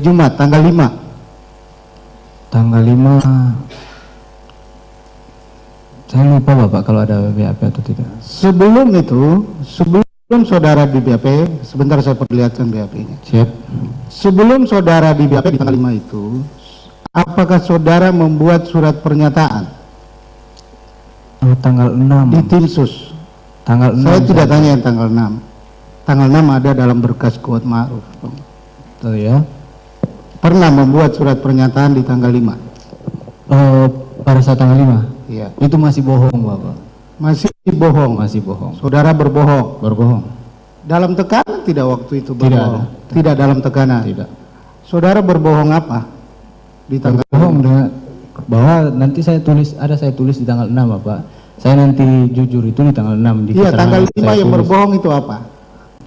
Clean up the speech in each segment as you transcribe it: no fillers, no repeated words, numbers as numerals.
Jumat tanggal 5. Tanggal 5 saya lupa Bapak kalau ada BAP atau tidak. Sebelum itu, sebelum saudara di BAP, sebentar saya perlihatkan BAP-nya. Siap. Sebelum saudara di BAP di tanggal 5 itu, apakah saudara membuat surat pernyataan Oh, tanggal 6. di tim sus? Tanggal 6. Saya tidak tanya yang tanggal 6. Tanggal 6 ada dalam berkas kuat ma'ruf. Betul ya. Pernah membuat surat pernyataan di tanggal 5? Pada saat tanggal 5? Iya. Itu masih bohong Bapak. Masih bohong. Masih bohong. Saudara berbohong. Berbohong. Dalam tekanan tidak waktu itu Tidak berbohong? ada. Tidak dalam tekanan? Tidak. Saudara berbohong apa? Di tanggal Berbohong dengan bahwa nanti saya tulis di tanggal 6 Bapak. Saya nanti jujur itu di tanggal 6 di Iya, keterangan tanggal 5 saya yang tulis. berbohong itu apa?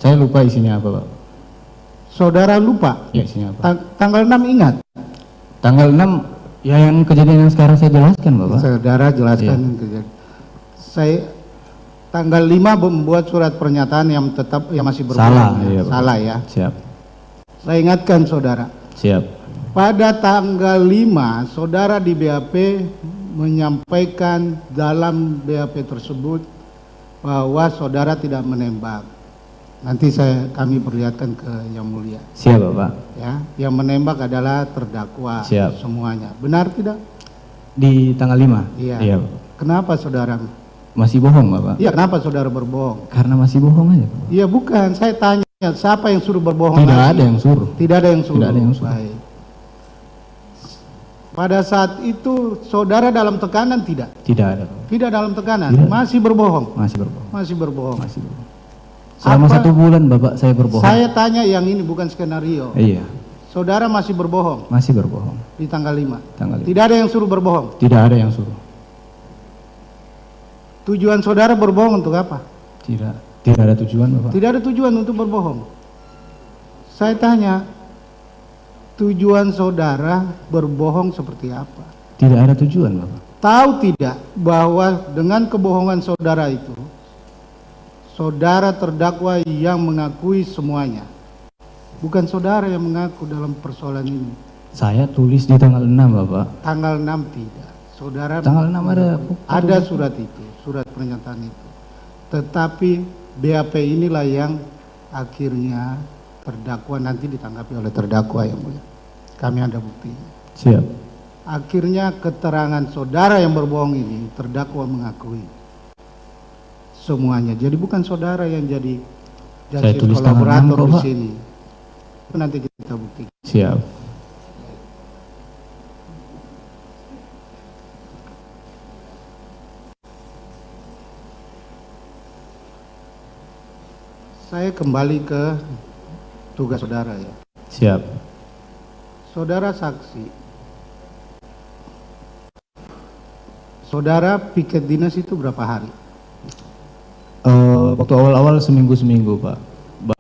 Saya lupa isinya apa Pak. Saudara lupa? Ya, isinya apa? Tanggal 6 ingat? Tanggal 6 ya yang kejadian yang sekarang saya jelaskan Bapak. Saudara jelaskan yang kejadian. Saya tanggal 5 membuat surat pernyataan yang masih berbohong. Salah, iya, Pak. Salah ya. Siap. Saya ingatkan saudara. Siap. Pada tanggal 5 saudara di BAP menyampaikan dalam BAP tersebut bahwa saudara tidak menembak. Nanti kami perlihatkan ke Yang Mulia. Siap Bapak. Ya, yang menembak adalah terdakwa. Siap. Semuanya. Benar tidak? Di tanggal 5? Iya. Iya. Kenapa saudara? Masih bohong Bapak? Iya, kenapa saudara berbohong? Karena masih bohong aja Pak. Iya, bukan. Saya tanya, siapa yang suruh berbohong? Tidak lagi? ada yang suruh. Tidak ada yang suruh. Tidak ada yang suruh. Baik. Pada saat itu saudara dalam tekanan tidak? Tidak ada Pak. Tidak dalam tekanan. Tidak. Masih berbohong. Masih berbohong. Masih berbohong. Masih berbohong. Selama Apa? 1 bulan Bapak saya berbohong. Saya tanya yang ini bukan skenario. Iya. Saudara masih berbohong Masih berbohong. di tanggal 5. Tanggal 5. Tidak ada yang suruh berbohong. Tidak ada yang suruh. Tujuan saudara berbohong untuk apa? Tidak. Tidak ada tujuan Bapak. Tidak ada tujuan untuk berbohong. Saya tanya, tujuan saudara berbohong seperti apa? Tidak ada tujuan Bapak. Tahu tidak bahwa dengan kebohongan saudara itu, saudara terdakwa yang mengakui semuanya. Bukan saudara yang mengaku dalam persoalan ini. Saya tulis di tanggal 6 Bapak. Tanggal 6 tidak. Saudara Tanggal 6 ada surat itu, surat pernyataan itu. Tetapi BAP inilah yang akhirnya terdakwa nanti ditanggapi oleh terdakwa yang mulia. Kami ada buktinya. Siap. Akhirnya keterangan saudara yang berbohong ini terdakwa mengakui semuanya. Jadi bukan saudara yang jadi Saya tulis kolaborator tanggal 6 kok, di Pak. sini. Itu nanti kita buktikan. Siap. Saya kembali ke tugas saudara ya. Siap. Saudara saksi. Saudara piket dinas itu berapa hari? Waktu awal-awal seminggu-seminggu Pak.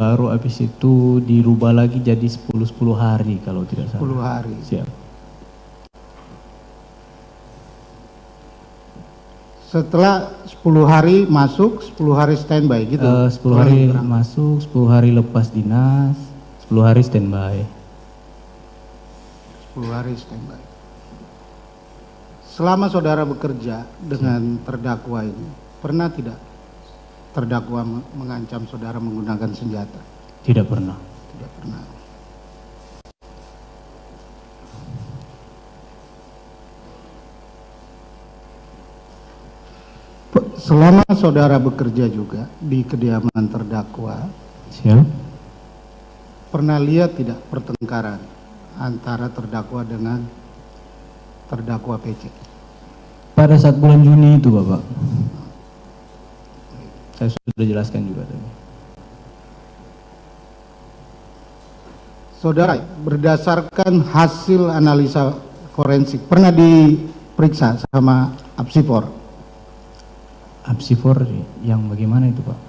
Baru habis itu dirubah lagi jadi 10 hari kalau tidak salah. 10 hari. Siap. Setelah 10 hari masuk, 10 hari standby gitu. 10 hari masuk, 10 hari lepas dinas, 10 hari standby. 10 hari standby. Selama saudara bekerja dengan terdakwa ini, pernah tidak terdakwa mengancam saudara menggunakan senjata? Tidak pernah. Tidak pernah. Selama saudara bekerja juga di kediaman terdakwa, Siap. pernah lihat tidak pertengkaran antara terdakwa dengan terdakwa PC? Pada saat bulan Juni itu Bapak. Saya sudah jelaskan juga tadi. Saudara, berdasarkan hasil analisa forensik, pernah diperiksa sama Apsifor? Apsifor yang bagaimana itu Pak?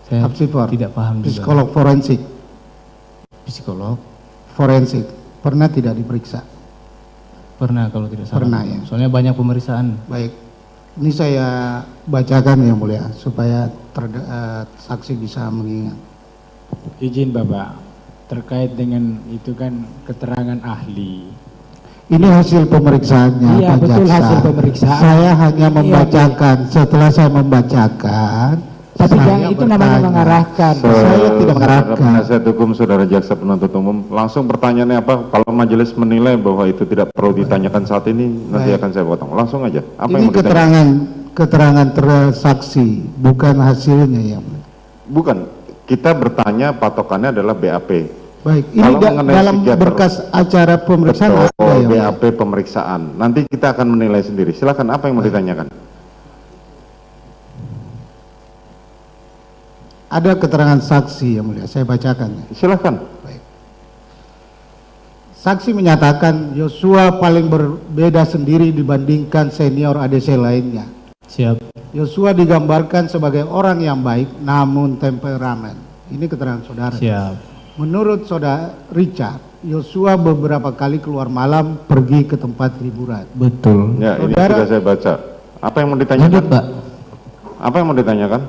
Saya Apsifor, tidak paham juga. psikolog forensik, Psikolog? forensik, pernah tidak diperiksa? Pernah kalau tidak salah. Pernah, ya. Soalnya banyak pemeriksaan. Baik, ini saya bacakan yang mulia supaya saksi bisa mengingat. Izin Bapak, terkait dengan itu kan keterangan ahli. Ini hasil pemeriksaannya, Iya, Pak betul, Jaksa. hasil pemeriksaan. Saya hanya Iya, membacakan. Setelah saya membacakan, Tapi saya jangan, itu namanya bertanya. mengarahkan. Saya tidak Saudara mengarahkan. penasihat hukum, saudara jaksa penuntut umum, langsung pertanyaannya apa? Kalau majelis menilai bahwa itu tidak perlu ditanyakan saat ini, nanti Baik. akan saya potong. Langsung aja. Apa Ini yang mau ditanyakan? keterangan transaksi, bukan hasilnya ya. Bukan. Kita bertanya patokannya adalah BAP. Baik, ini Kalau mengenai dalam psikiater, berkas acara pemeriksaan ada ya. Mulia? BAP pemeriksaan. Nanti kita akan menilai sendiri. Silakan, apa yang mau ditanyakan? Ada keterangan saksi yang mulia, saya bacakan. Silakan. Saksi menyatakan Yosua paling berbeda sendiri dibandingkan senior ADC lainnya. Siap. Yosua digambarkan sebagai orang yang baik namun temperamen. Ini keterangan saudara. Siap. Menurut saudara Richard, Yosua beberapa kali keluar malam pergi ke tempat hiburan. Betul. Ya, ini Saudara- sudah saya baca. Apa yang mau ditanyakan? Lanjut, Pak. Apa yang mau ditanyakan?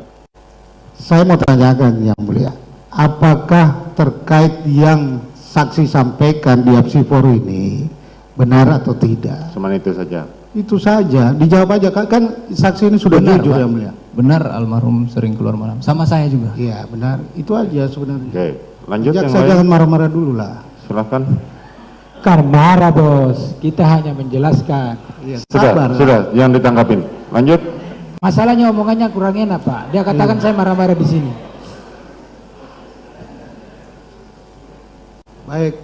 Saya mau tanyakan yang mulia, apakah terkait yang saksi sampaikan di Apsifor ini benar atau tidak? Cuman itu saja. Itu saja, dijawab aja. Kan saksi ini sudah Benar, jujur Pak. yang mulia. Benar almarhum sering keluar malam. Sama saya juga. Iya benar, itu aja sebenarnya. Oke, lanjut yang Jaksa lain. jangan marah-marah dulu lah. Silakan. Kan marah bos, kita hanya menjelaskan. Iya, Sudah, sabar. sudah, jangan ditangkapin. Lanjut. Masalahnya omongannya kurang enak Pak. Dia katakan saya marah-marah di sini. Baik.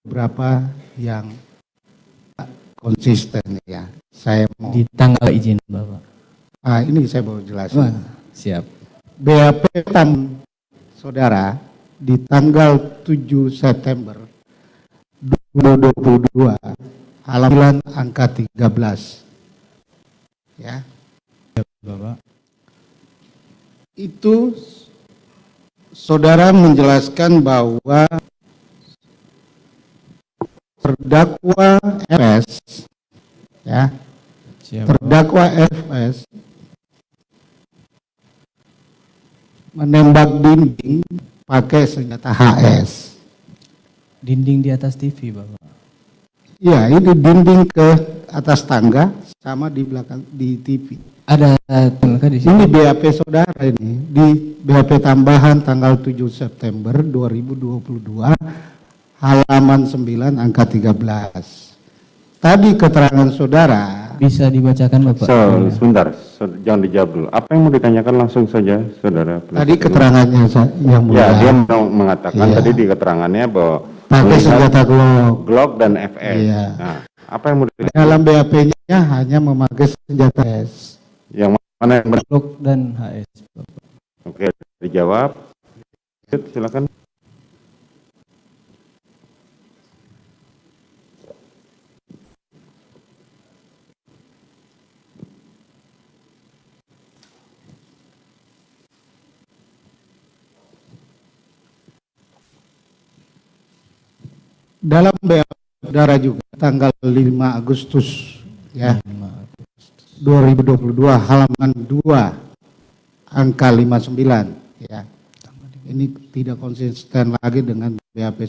Berapa yang konsisten ya? Saya mau. Di tanggal izin, Bapak. Ini saya mau jelasin. Siap. BAP saudara di tanggal 7 September 2022 halaman angka 13 ya, Bapak. itu saudara menjelaskan bahwa terdakwa FS ya, Siap. terdakwa FS menembak dinding pakai senjata HS. Dinding di atas TV, Bapak. Ya, ini dinding ke atas tangga sama di belakang di TV. Ada tenaga di sini. Ini BAP saudara ini di BAP tambahan tanggal 7 September 2022 halaman 9 angka 13. Tadi keterangan saudara Bisa dibacakan, Bapak. Sebentar, jangan dijawab dulu. Apa yang mau ditanyakan langsung saja, saudara. tadi keterangannya yang Ya, mulia dia mengatakan Iya. tadi di keterangannya bahwa pakai melihat senjata Glock. Glock dan FS. Iya. Nah, apa yang mau ditanyakan? Dalam BAP-nya hanya memakai senjata S. Yang mana yang benar? Blok dan HS, Bapak. Oke, dijawab. Silakan. Dalam BAP saudara juga tanggal 5 Agustus ya 2022 halaman 2 angka 59 ya. Ini tidak konsisten lagi dengan BAP.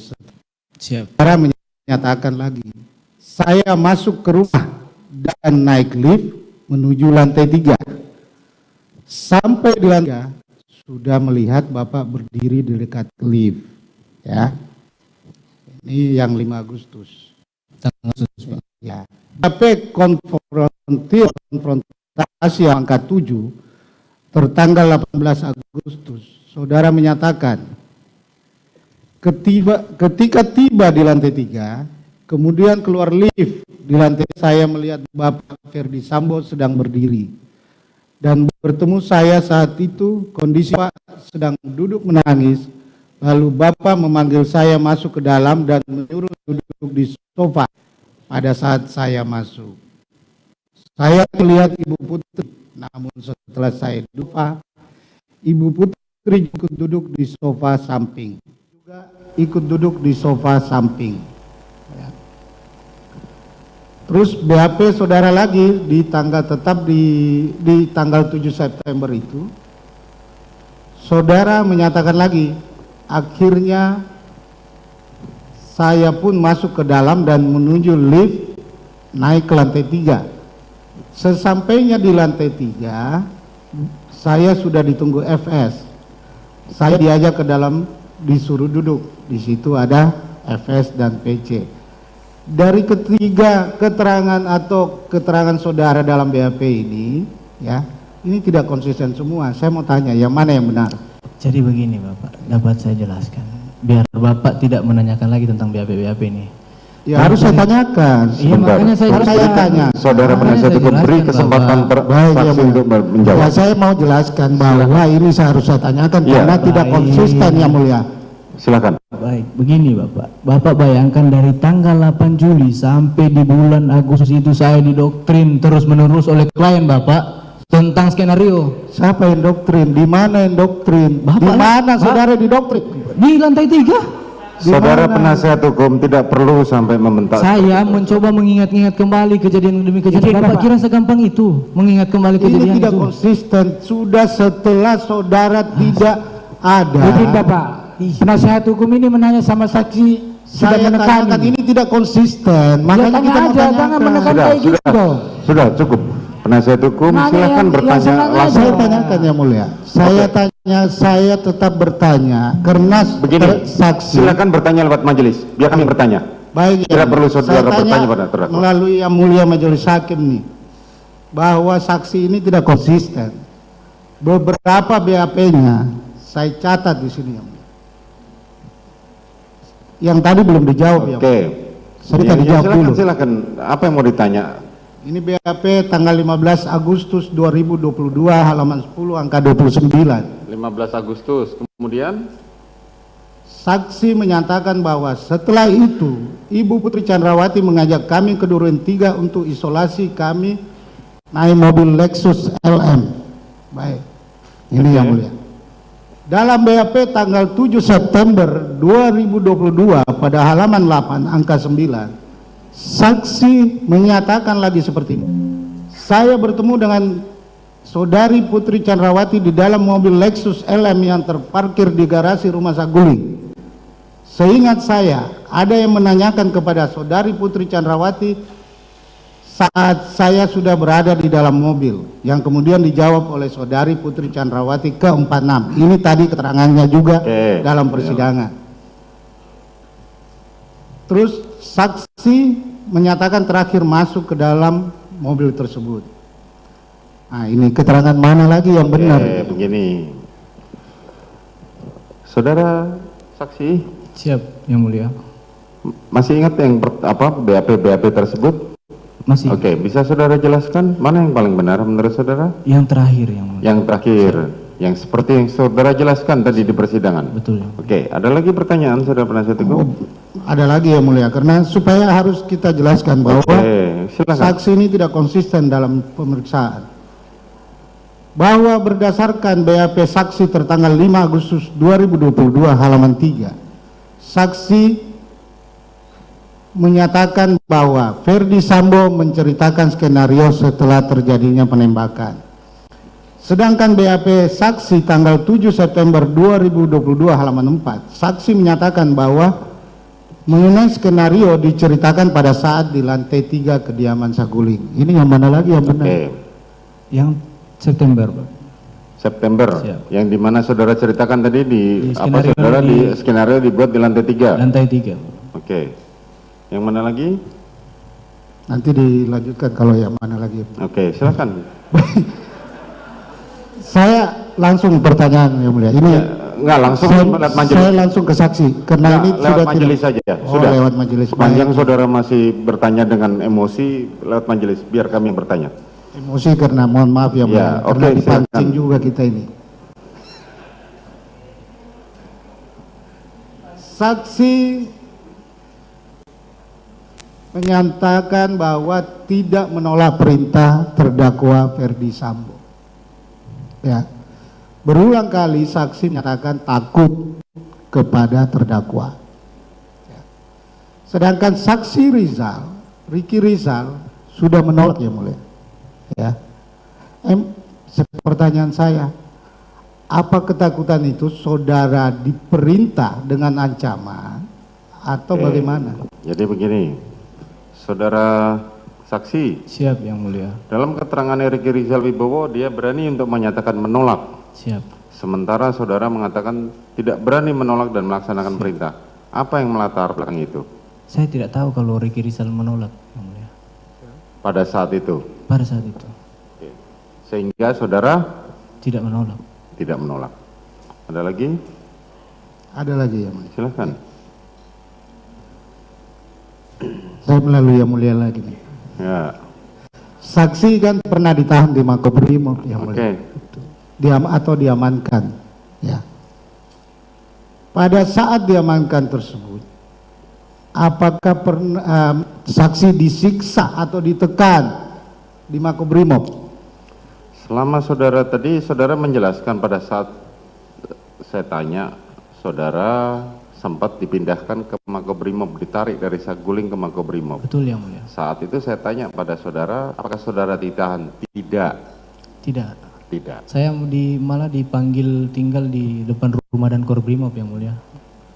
Siap. Saudara menyatakan lagi, saya masuk ke rumah dan naik lift menuju lantai 3. Sampai di lantai 3 sudah melihat Bapak berdiri di dekat lift ya. Ini yang 5 Agustus. Tanggal khusus, Pak. Ya. Tapi konfrontasi angka 7 tertanggal 18 Agustus, saudara menyatakan ketika tiba di lantai 3, kemudian keluar lift di lantai, saya melihat Bapak Ferdi Sambo sedang berdiri dan bertemu saya saat itu kondisi Pak sedang duduk menangis. Lalu Bapak memanggil saya masuk ke dalam dan menyuruh duduk di sofa. Pada saat saya masuk, saya melihat Ibu Putri, namun setelah saya lupa, Ibu Putri Putri ikut duduk di sofa samping. Juga ikut duduk di sofa samping. Ya. Terus BAP saudara lagi di tanggal tetap di tanggal 7 September itu, saudara menyatakan lagi, akhirnya saya pun masuk ke dalam dan menuju lift naik ke lantai 3. Sesampainya di lantai 3, saya sudah ditunggu FS. Saya diajak ke dalam, disuruh duduk. Di situ ada FS dan PC. Dari ketiga keterangan atau keterangan saudara dalam BAP ini, ya, ini tidak konsisten semua. Saya mau tanya, yang mana yang benar? Jadi begini Bapak, dapat saya jelaskan. Biar Bapak tidak menanyakan lagi tentang BAP ini. Ya harus saya tanyakan. Iya, Sebentar. makanya saya Harus saya tanya. Saudara Makanya penasihat saya hukum beri jelaskan, kesempatan Bapak. Baik, ya, saksi Mulia. untuk menjawab. Ya, saya mau jelaskan bahwa ini saya harus saya tanyakan Iya. karena tidak Baik. konsisten, yang mulia. Silakan. Baik, begini Bapak. Bapak bayangkan dari tanggal 8 Juli sampai di bulan Agustus itu saya didoktrin terus-menerus oleh klien Bapak tentang skenario. Siapa yang doktrin? Di mana yang doktrin? Bapak Di lah. mana saudara didoktrin? Di lantai 3. Saudara mana? penasihat hukum tidak perlu sampai membentak. Saya mencoba mengingat-ingat kembali kejadian demi kejadian. Bapak kira segampang itu mengingat kembali Ini kejadian tidak itu? konsisten. Sudah setelah saudara tidak ada. Izin Bapak, penasihat hukum ini menanya sama saksi sudah Saya menekan. tanyakan ini tidak konsisten. Makanya tanya kita mau aja, tanyakan. jangan menekan. Sudah, kayak gitu sudah, dong. sudah cukup. Penasihat hukum Nanya silakan yang bertanya senang aja. langsung. Saya tanyakan, yang mulia. Saya tanya, saya tetap bertanya karena Begini, saksi. silakan bertanya lewat majelis. Biar kami bertanya. Baik, Tidak yang perlu mulia. saudara Saya tanya bertanya pada terdakwa. melalui yang mulia majelis hakim nih, bahwa saksi ini tidak konsisten. Beberapa BAP-nya saya catat di sini, yang mulia. Yang tadi belum dijawab, ya. Oke. Saya Ya, tadi jawab silakan, dulu. silakan. Apa yang mau ditanya? Ini BAP tanggal 15 Agustus 2022 halaman 10 angka 29. 15 Agustus. Kemudian Saksi menyatakan bahwa setelah itu Ibu Putri Chandrawati mengajak kami ke Duren 3 untuk isolasi. Kami naik mobil Lexus LM. Baik. Ini Oke. yang mulia. Dalam BAP tanggal 7 September 2022 pada halaman 8 angka 9, saksi menyatakan lagi seperti ini. Saya bertemu dengan saudari Putri Chandrawati di dalam mobil Lexus LM yang terparkir di garasi rumah Saguling. Seingat saya, ada yang menanyakan kepada saudari Putri Chandrawati saat saya sudah berada di dalam mobil, yang kemudian dijawab oleh saudari Putri Chandrawati ke-46. Ini tadi keterangannya juga Oke. dalam persidangan. Terus saksi menyatakan terakhir masuk ke dalam mobil tersebut. Nah, ini keterangan mana lagi yang benar? begini. Saudara saksi Siap, yang mulia. masih ingat yang BAP tersebut? Masih. Oke, bisa saudara jelaskan mana yang paling benar menurut saudara? Yang terakhir yang mulia. Yang terakhir, yang seperti yang saudara jelaskan tadi di persidangan. Betul. Oke, ada lagi pertanyaan saudara penasihat hukum? Ada lagi yang mulia, karena supaya harus kita jelaskan bahwa Oke, silakan. saksi ini tidak konsisten dalam pemeriksaan. Bahwa berdasarkan BAP saksi tertanggal 5 Agustus 2022 halaman 3, saksi menyatakan bahwa Ferdi Sambo menceritakan skenario setelah terjadinya penembakan. Sedangkan BAP saksi tanggal 7 September 2022 halaman 4, saksi menyatakan bahwa mengenai skenario diceritakan pada saat di lantai 3 kediaman Saguling. Ini yang mana lagi yang benar? Oke, Yang September, Pak. September, Siap. yang dimana saudara ceritakan tadi di apa skenario saudara di skenario dibuat di lantai 3. Lantai 3. Oke, yang mana lagi? Nanti dilanjutkan kalau yang mana lagi. Oke, silakan. Saya langsung pertanyaan yang mulia. Ini Ya, enggak langsung lewat majelis. saya langsung ke saksi karena Enggak, ini lewat sudah majelis tidak. saja. Oh, Sudah. lewat majelis. Sepanjang Baik. saudara masih bertanya dengan emosi, lewat majelis biar kami yang bertanya. Emosi karena mohon maaf ya, Ya, mulia, karena oke, dipancing silakan. juga kita ini. Saksi menyatakan bahwa tidak menolak perintah terdakwa Ferdi Sambo. Ya. berulang kali saksi menyatakan takut kepada terdakwa. Sedangkan saksi Ricky Rizal sudah menolak yang mulia. Ya. Pertanyaan saya, apa ketakutan itu saudara diperintah dengan ancaman atau bagaimana? Jadi begini, saudara saksi, Siap yang mulia. dalam keterangan Ricky Rizal Wibowo dia berani untuk menyatakan menolak. Siap. Sementara saudara mengatakan tidak berani menolak dan melaksanakan perintah. Apa yang melatar belakang itu? Saya tidak tahu kalau Ricky Rizal menolak yang mulia. Pada saat itu. Pada saat itu Oke. Sehingga saudara tidak menolak. tidak menolak. Ada lagi? Ada lagi yang mulia. Silakan. Saya melalui yang mulia lagi nih. Ya. Saksi kan pernah ditahan di Makobrimob yang Oke. mulia. Atau diamankan. Ya. Pada saat diamankan tersebut, apakah pernah saksi disiksa atau ditekan di Makobrimob? Selama saudara tadi, saudara menjelaskan pada saat saya tanya, saudara sempat dipindahkan ke Makobrimob, ditarik dari Saguling ke Makobrimob. Betul yang mulia. Saat itu saya tanya pada saudara, apakah saudara ditahan? Tidak. Tidak. Tidak. Saya malah dipanggil tinggal di depan rumah dan Korbrimob yang mulia.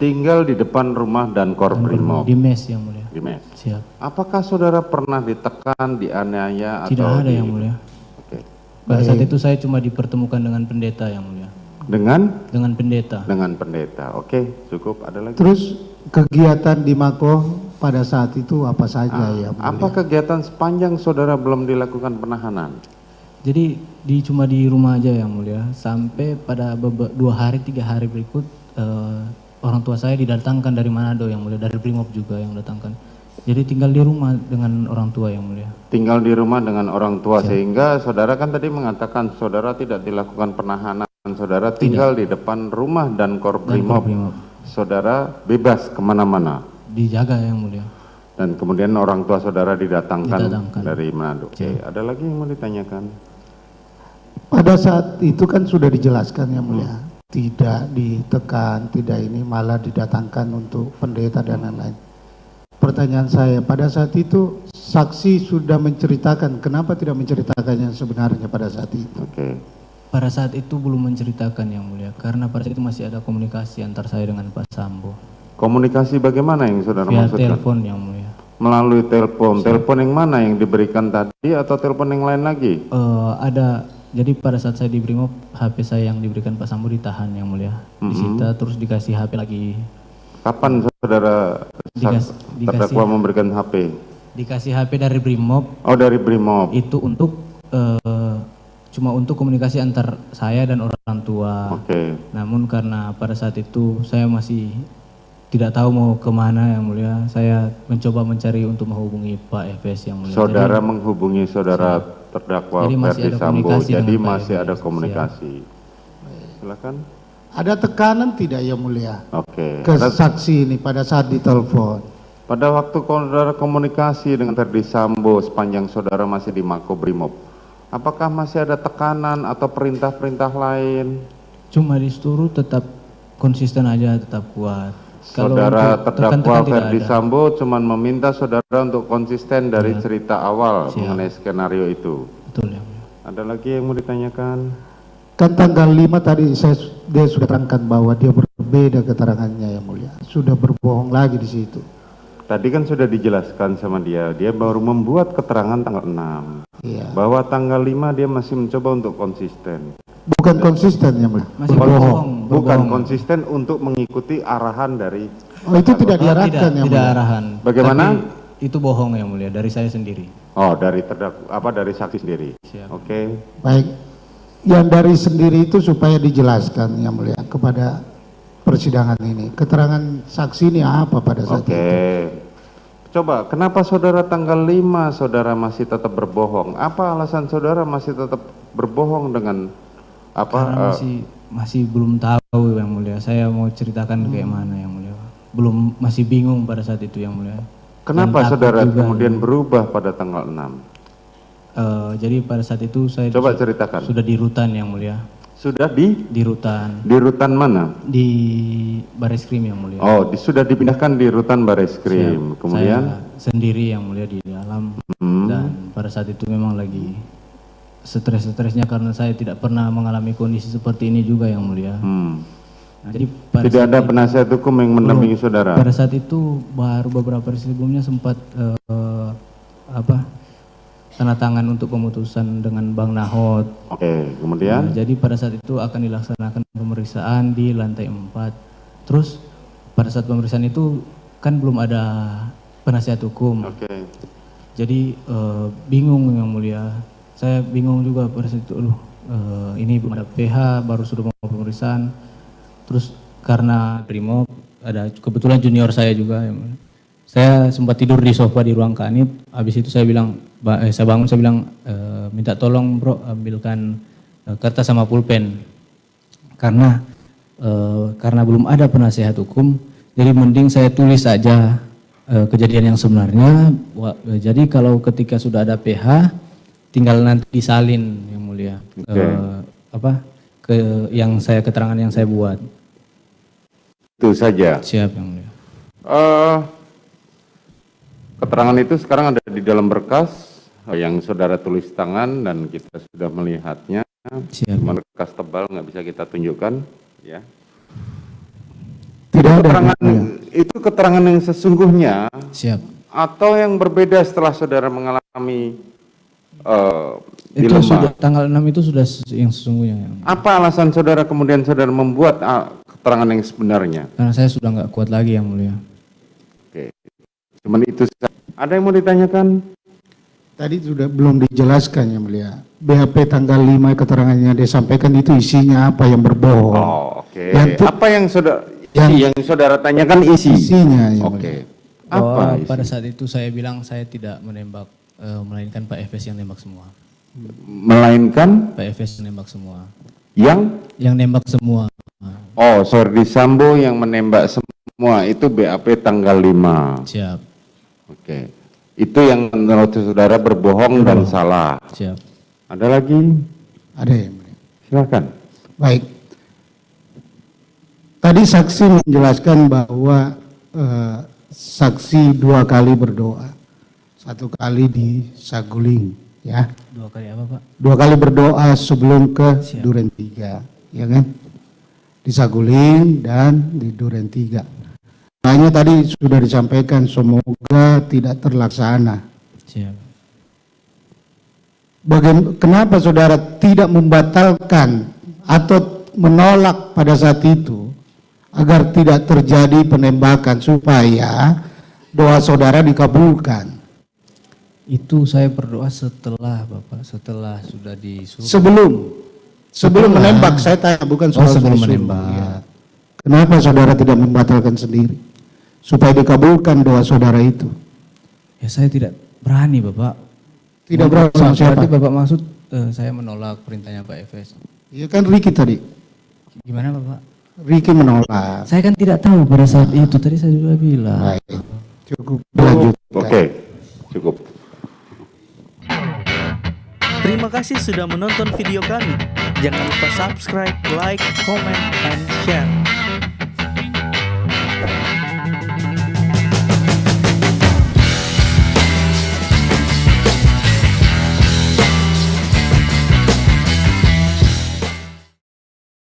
Tinggal di depan rumah dan Korbrimob. Di mes yang mulia. Di mes. Siap. Apakah saudara pernah ditekan, dianiaya Tidak atau ada yang mulia. Oke. Pada saat itu saya cuma dipertemukan dengan pendeta yang mulia. Dengan pendeta. Dengan pendeta. Oke, cukup. Ada lagi? Terus kegiatan di Mako pada saat itu apa saja ya? Apa kegiatan sepanjang saudara belum dilakukan penahanan? Jadi cuma di rumah aja yang mulia. Sampai pada 2 hari 3 hari berikut orang tua saya didatangkan dari Manado yang mulia, dari Brimob juga yang datangkan. Jadi tinggal di rumah dengan orang tua yang mulia. Tinggal di rumah dengan orang tua. Sehingga saudara kan tadi mengatakan saudara tidak dilakukan penahanan, saudara tinggal di depan rumah dan Korbrimob. Saudara bebas kemana-mana. Dijaga yang mulia. Dan kemudian orang tua saudara didatangkan. Dari Manado. Oke, Siap. ada lagi yang mau ditanyakan? Pada saat itu kan sudah dijelaskan yang mulia, tidak ditekan, tidak ini, malah didatangkan untuk pendeta dan lain-lain. Pertanyaan saya, pada saat itu saksi sudah menceritakan, kenapa tidak menceritakan yang sebenarnya pada saat itu? Oke. Pada saat itu belum menceritakan yang mulia, karena pada saat itu masih ada komunikasi antar saya dengan Pak Sambo. Komunikasi bagaimana yang saudara Via maksudkan? telepon yang mulia. Melalui telepon. Telepon yang mana yang diberikan tadi atau telepon yang lain lagi? Ada, jadi pada saat saya di Brimob, HP saya yang diberikan Pak Sambo ditahan yang mulia. Disita terus dikasih HP lagi. Kapan saudara terdakwa memberikan HP? Dikasih HP dari Brimob, Oh, dari Brimob. itu untuk cuma untuk komunikasi antar saya dan orang tua. Oke. Namun karena pada saat itu saya masih tidak tahu mau kemana yang mulia, saya mencoba mencari untuk menghubungi Pak Efes yang mulia. Saudara Jadi, menghubungi saudara terdakwa Jadi masih Ferdi ada Sambo. komunikasi Jadi dengan Pak masih Efes. ada komunikasi. Silakan. Ada tekanan tidak yang mulia Oke. ke saksi ini pada saat ditelepon? Pada waktu saudara komunikasi dengan Ferdi Sambo sepanjang saudara masih di Makobrimob, apakah masih ada tekanan atau perintah-perintah lain? cuma disuruh tetap konsisten aja, tetap kuat. Kalau Saudara untuk terdakwa tekan-tekan tidak Ferdi ada. Sambo cuma meminta saudara untuk konsisten dari cerita awal Siap. mengenai skenario itu. Betul yang mulia. Ada lagi yang mau ditanyakan? Kan tanggal 5 tadi dia sudah terangkan bahwa dia berbeda keterangannya yang mulia, sudah berbohong lagi di situ. Tadi kan sudah dijelaskan sama dia baru membuat keterangan tanggal 6. Iya. Bahwa tanggal 5 dia masih mencoba untuk konsisten. Bukan konsisten yang mulia, Masih berbohong. Bukan berbohong. konsisten untuk mengikuti arahan dari. Oh, itu tidak diarahkan yang Tidak mulia. arahan. Bagaimana? Tapi itu bohong yang mulia dari saya sendiri. Oh, dari dari saksi sendiri. Siap. Oke. Baik, yang dari sendiri itu supaya dijelaskan yang mulia kepada persidangan ini. Keterangan saksi ini apa pada saat Oke. itu? Coba, kenapa saudara tanggal 5 saudara masih tetap berbohong? Apa alasan saudara masih tetap berbohong dengan Karena masih belum tahu yang mulia. Saya mau ceritakan kayak mana yang mulia. Masih bingung pada saat itu yang mulia. kenapa Dan takut saudara juga, kemudian berubah pada tanggal 6? jadi pada saat itu saya Coba ceritakan. sudah di rutan yang mulia. Sudah di rutan, di rutan mana? di Bareskrim yang mulia. Oh, sudah dipindahkan di rutan Bareskrim. Siap. Kemudian Saya sendiri yang mulia di dalam, dan pada saat itu memang lagi stres-stresnya karena saya tidak pernah mengalami kondisi seperti ini juga yang mulia. Nah, jadi pada tidak saat ada penasihat hukum yang mendampingi saudara. Pada saat itu baru beberapa hari sebelumnya sempat tanda tangan untuk pemutusan dengan Bang Nahot. Oke, kemudian? Nah, jadi pada saat itu akan dilaksanakan pemeriksaan di lantai 4. Terus pada saat pemeriksaan itu kan belum ada penasihat hukum. Oke. Jadi bingung yang mulia. Saya bingung juga pada saat itu. Ini belum ada PH, baru sudah mau pemeriksaan. Terus karena Brimob ada kebetulan junior saya juga yang mulia. Saya sempat tidur di sofa di ruang kanit. Habis itu saya bilang, saya bangun, saya bilang, minta tolong bro ambilkan kertas sama pulpen. Karena belum ada penasihat hukum, jadi mending saya tulis saja kejadian yang sebenarnya. Jadi kalau ketika sudah ada PH, tinggal nanti disalin yang mulia. Keterangan yang saya buat. Itu saja. Siap yang mulia. Keterangan itu sekarang ada di dalam berkas yang saudara tulis tangan dan kita sudah melihatnya. Siap. Cuma berkas tebal nggak bisa kita tunjukkan, ya. Tidak ada. Keterangan itu keterangan yang sesungguhnya. Siap. Atau yang berbeda setelah saudara mengalami Itu dilema. sudah tanggal 6 itu sudah yang sesungguhnya. Yang Apa alasan saudara kemudian saudara membuat keterangan yang sebenarnya? Karena saya sudah nggak kuat lagi yang mulia. Oke. Cuman itu saja. Ada yang mau ditanyakan? Tadi sudah belum dijelaskan yang mulia. BAP tanggal 5 keterangannya disampaikan itu isinya apa yang berbohong. Oh, oke. Yang Apa yang saudara yang- saudara tanyakan isi? Isinya yang Oke. mulia. Bahwa Apa isi? pada saat itu saya bilang saya tidak menembak, melainkan Pak Efes yang nembak semua. Melainkan Pak Efes yang nembak semua. yang nembak semua. oh, Ferdi Sambo yang menembak semua itu BAP tanggal 5. Siap, Oke. Itu yang menurut saudara berbohong dan salah. siap. Ada lagi? Ada yang mulia. Silakan. Baik. Tadi saksi menjelaskan bahwa saksi 2 kali berdoa. 1 kali di Saguling, ya. 2 kali apa Pak? 2 kali berdoa sebelum ke Siap. Duren 3, ya kan? Di Saguling dan di Duren 3. Hanya tadi sudah disampaikan semoga tidak terlaksana. Siap. Kenapa saudara tidak membatalkan atau menolak pada saat itu agar tidak terjadi penembakan supaya doa saudara dikabulkan? Itu saya berdoa setelah Bapak, setelah sudah disuruh. Sebelum Setelah. menembak, saya tanya, bukan soal sebelum disuruh. menembak. Ya. Kenapa saudara tidak membatalkan sendiri supaya dikabulkan doa saudara itu? Ya saya tidak berani Bapak. Tidak berani sama siapa? Berarti Bapak maksud saya menolak perintahnya Pak Efes. Iya kan Ricky tadi. Gimana Bapak? Ricky menolak. Saya kan tidak tahu pada saat itu, tadi saya juga bilang. Baik. Cukup lanjutkan. Oke. Cukup. Terima kasih sudah menonton video kami. Jangan lupa subscribe, like, comment, and share.